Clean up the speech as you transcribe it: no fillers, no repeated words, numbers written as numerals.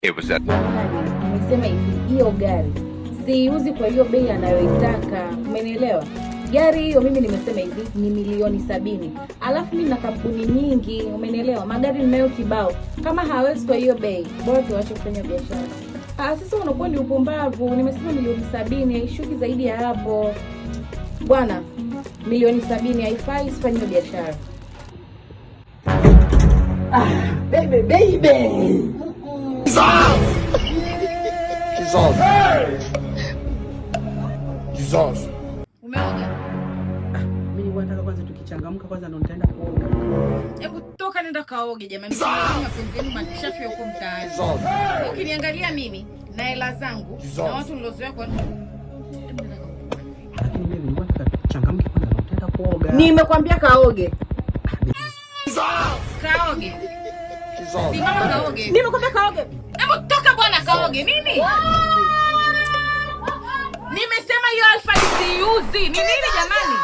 It was that. Nimesema hivi, hiyo gari siiuzi kwa hiyo bei anayoitaka. Umenielewa? Gari hiyo mimi nimesema hivi ni milioni 70. Alafu mimi na kampuni nyingi, umenielewa? Magari ninayo kibao. Kama hawezi kwa hiyo bei, bora tuache kufanya biashara. Sasa unakuwa ni upumbavu. Nimesema milioni 70, haishuki zaidi ya hapo. Bwana, milioni 70 haifai, sifanye biashara. Baby. Jesus. Umeoga? Mimi nataka kwanza tukichangamka kwanza ndo nitaenda kuoga. Hebu toka nenda kaoge jamani. Mapenzi yenu machafu yuko mtaani. Ukiniangalia mimi na hela zangu na watu nilozoea kwa Lakini mimi nataka tukichangamka kwanza ndo nitaenda kuoga. Nimekwambia kaoge. Kaoge. Simama kaoge. Nimekwambia kaoge. Hebu toka bwana kaoge. Nini? Nimesema hiyo alfa isiuzi. Ni nini jamani?